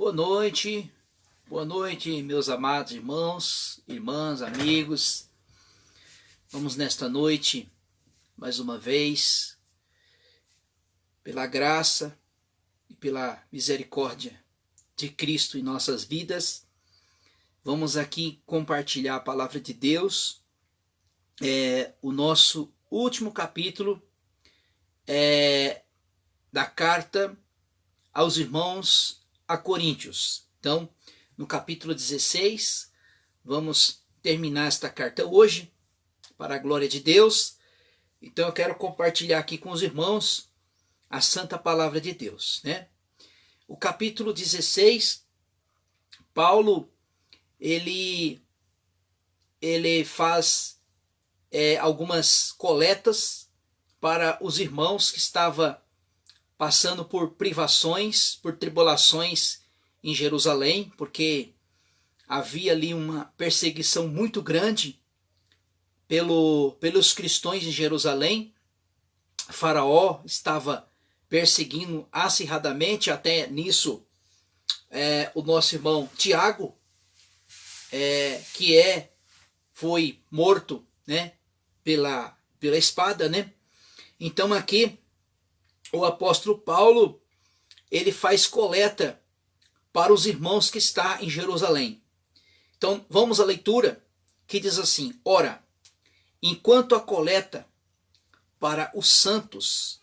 boa noite, meus amados irmãos, irmãs, amigos. Vamos nesta noite, mais uma vez, pela graça e pela misericórdia de Cristo em nossas vidas, vamos aqui compartilhar a palavra de Deus. O nosso último capítulo da carta aos irmãos a Coríntios. Então, no capítulo 16, vamos terminar esta carta hoje, para a glória de Deus. Então, eu quero compartilhar aqui com os irmãos a santa palavra de Deus, né? O capítulo 16, Paulo, ele faz algumas coletas para os irmãos que estavam passando por privações, por tribulações em Jerusalém, porque havia ali uma perseguição muito grande pelos cristãos em Jerusalém. Faraó estava perseguindo acirradamente, até nisso o nosso irmão Tiago, foi morto, né, pela espada, né? Então aqui o apóstolo Paulo, ele faz coleta para os irmãos que está em Jerusalém. Então vamos à leitura, que diz assim: ora, enquanto a coleta para os santos,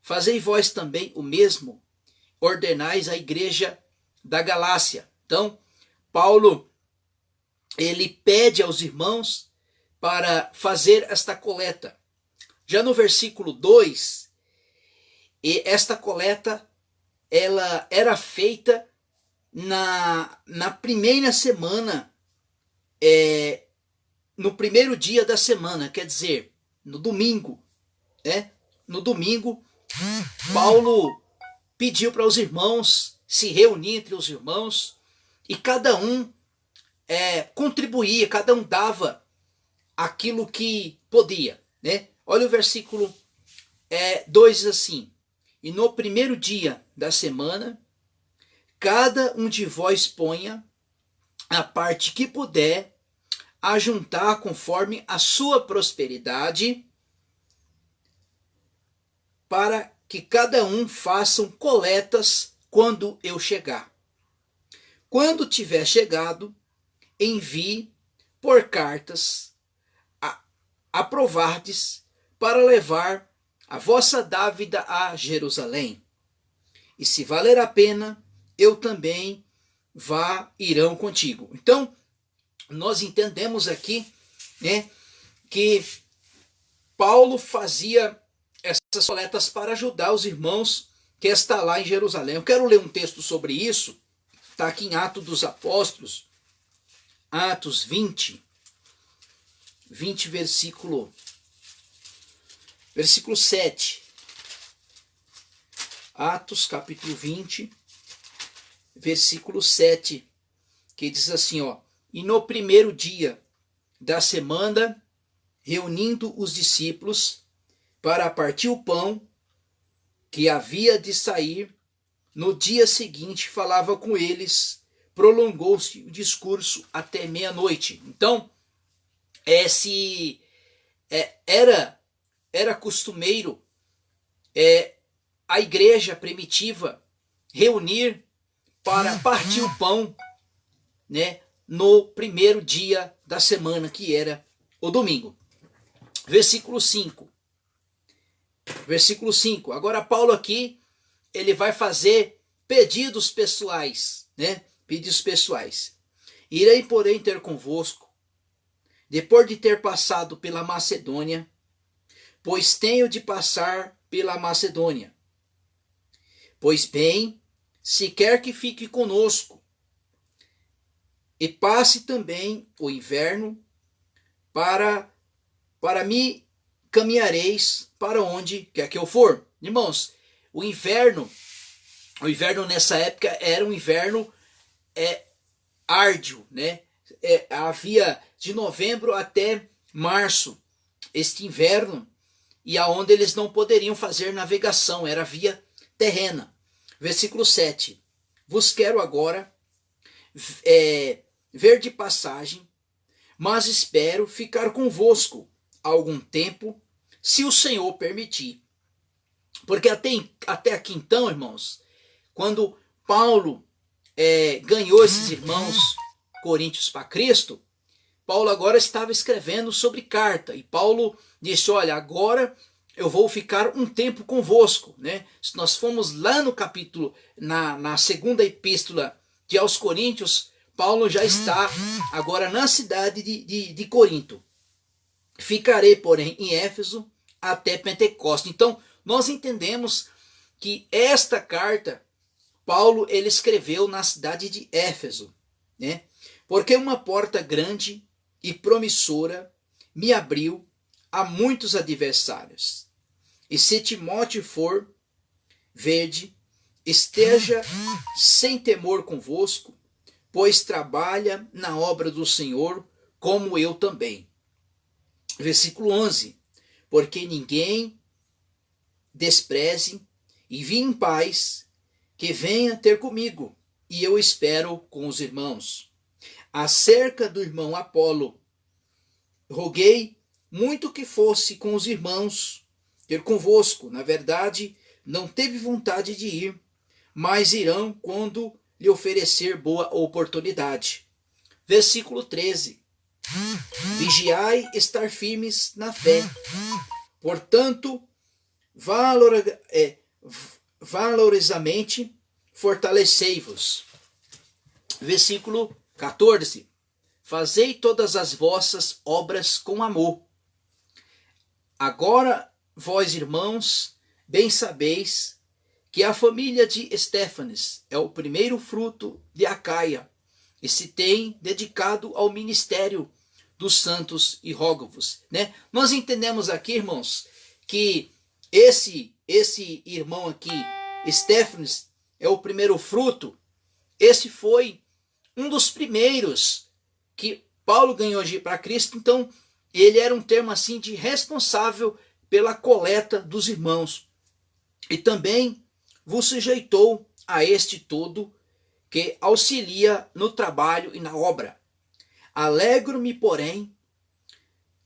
fazei vós também o mesmo, ordenais à igreja da Galácia. Então, Paulo, ele pede aos irmãos para fazer esta coleta. Já no versículo 2, esta coleta, ela era feita na primeira semana, no primeiro dia da semana, quer dizer, no domingo. No domingo, Paulo pediu para os irmãos se reunir entre os irmãos, e cada um contribuía, cada um dava aquilo que podia, né? Olha o versículo 2, diz assim: e no primeiro dia da semana, cada um de vós ponha a parte que puder ajuntar conforme a sua prosperidade, para que cada um façam coletas quando eu chegar. Quando tiver chegado, envie por cartas aprovardes para levar a vossa dávida a Jerusalém. E se valer a pena, eu também irão contigo. Então, nós entendemos aqui, né, que Paulo fazia essas coletas para ajudar os irmãos que estão lá em Jerusalém. Eu quero ler um texto sobre isso, está aqui em Atos dos Apóstolos, Atos 20, versículo 7. Atos capítulo 20, versículo 7, que diz assim, ó: e no primeiro dia da semana, reunindo os discípulos para partir o pão que havia de sair, no dia seguinte falava com eles, prolongou-se o discurso até meia-noite. Então, era costumeiro a igreja primitiva reunir para partir o pão, né, no primeiro dia da semana, que era o domingo. Versículo 5. Agora Paulo aqui, ele vai fazer pedidos pessoais, né? Pedidos pessoais. Irei, porém, ter convosco, depois de ter passado pela Macedônia, pois tenho de passar pela Macedônia. Pois bem, se quer que fique conosco, e passe também o inverno, para mim caminhareis para onde quer que eu for. Irmãos, o inverno nessa época era um inverno árduo, né? Havia de novembro até março este inverno, e aonde eles não poderiam fazer navegação, era via terrena. Versículo 7. vos quero agora ver de passagem, mas espero ficar convosco algum tempo, se o Senhor permitir. Porque até aqui então, irmãos, quando Paulo ganhou esses irmãos coríntios para Cristo, Paulo agora estava escrevendo sobre carta. E Paulo disse, olha, agora eu vou ficar um tempo convosco. Né? Se nós formos lá no capítulo, na segunda epístola de aos Coríntios, Paulo já está agora na cidade de Corinto. Ficarei, porém, em Éfeso até Pentecostes. Então, nós entendemos que esta carta, Paulo ele escreveu na cidade de Éfeso, né? Porque uma porta grande e promissora me abriu a muitos adversários. E se Timóteo for verde, esteja sem temor convosco, pois trabalha na obra do Senhor, como eu também. Versículo 11. Porque ninguém despreze e vim em paz, que venha ter comigo, e eu espero com os irmãos. Acerca do irmão Apolo, roguei muito que fosse com os irmãos, ter convosco. Na verdade, não teve vontade de ir, mas irão quando lhe oferecer boa oportunidade. Versículo 13. Vigiai estar firmes na fé. Portanto, valorosamente fortalecei-vos. Versículo 14. Fazei todas as vossas obras com amor. Agora, vós, irmãos, bem sabeis que a família de Estéfanes é o primeiro fruto de Acaia e se tem dedicado ao ministério dos santos e rogo-vos. Né? Nós entendemos aqui, irmãos, que esse irmão aqui, Estéfanes, é o primeiro fruto. Esse foi um dos primeiros que Paulo ganhou para Cristo. Então, ele era um termo assim de responsável pela coleta dos irmãos. E também vos sujeitou a este todo que auxilia no trabalho e na obra. Alegro-me, porém,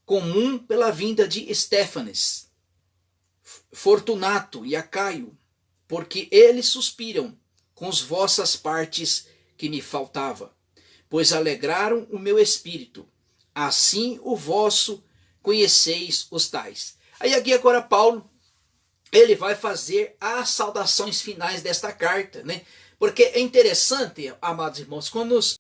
comum pela vinda de Estéfanes, Fortunato e Acaio, porque eles suspiram com as vossas partes que me faltava, pois alegraram o meu espírito. Assim o vosso conheceis os tais. Aí aqui agora Paulo, ele vai fazer as saudações finais desta carta, né? Porque é interessante, amados irmãos, quando os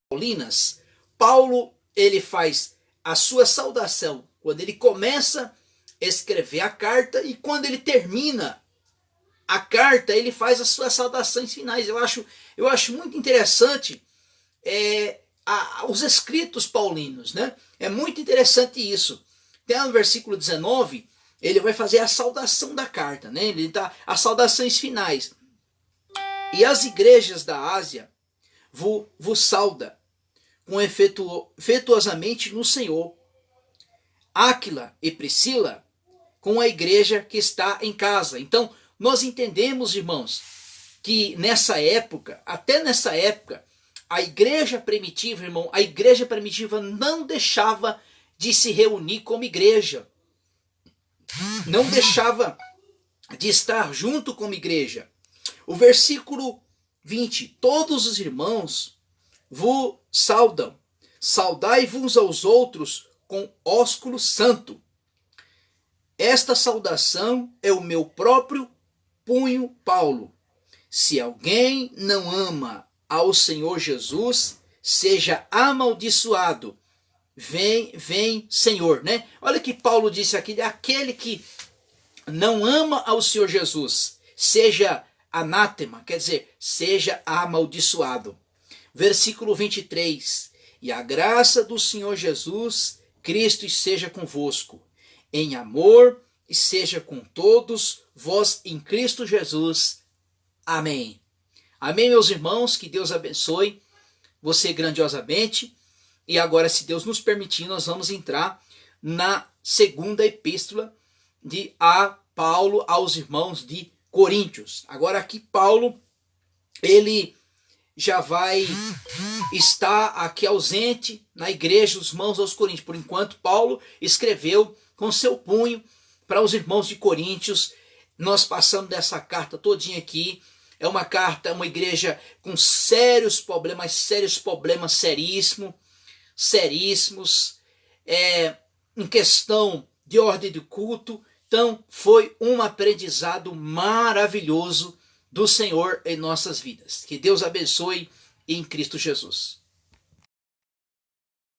Paulinas, Paulo, ele faz a sua saudação quando ele começa a escrever a carta e quando ele termina a carta, ele faz as suas saudações finais. Eu acho muito interessante os escritos paulinos, né? É muito interessante isso. Até no versículo 19, ele vai fazer a saudação da carta, né? Ele dá as saudações finais. E as igrejas da Ásia vos sauda com efetuosamente no Senhor. Áquila e Priscila com a igreja que está em casa. Então, nós entendemos, irmãos, que nessa época, até nessa época, a igreja primitiva, irmão, a igreja primitiva não deixava de se reunir como igreja. Não deixava de estar junto como igreja. O versículo 20. Todos os irmãos vos saudam. Saudai-vos aos outros com ósculo santo. Esta saudação é o meu próprio punho, Paulo. Se alguém não ama ao Senhor Jesus, seja amaldiçoado. Vem, Senhor, né? Olha que Paulo disse aqui, aquele que não ama ao Senhor Jesus, seja anátema, quer dizer, seja amaldiçoado. Versículo 23. E a graça do Senhor Jesus Cristo esteja convosco, em amor, e seja com todos vós em Cristo Jesus. Amém. Amém, meus irmãos, que Deus abençoe você grandiosamente. E agora, se Deus nos permitir, nós vamos entrar na segunda epístola de A Paulo aos irmãos de Coríntios. Agora aqui Paulo, ele já vai estar aqui ausente na igreja dos irmãos aos Coríntios. Por enquanto, Paulo escreveu com seu punho para os irmãos de Coríntios. Nós passamos dessa carta todinha aqui. É uma carta, uma igreja com sérios problemas seríssimos, em questão de ordem de culto. Então, foi um aprendizado maravilhoso do Senhor em nossas vidas. Que Deus abençoe em Cristo Jesus.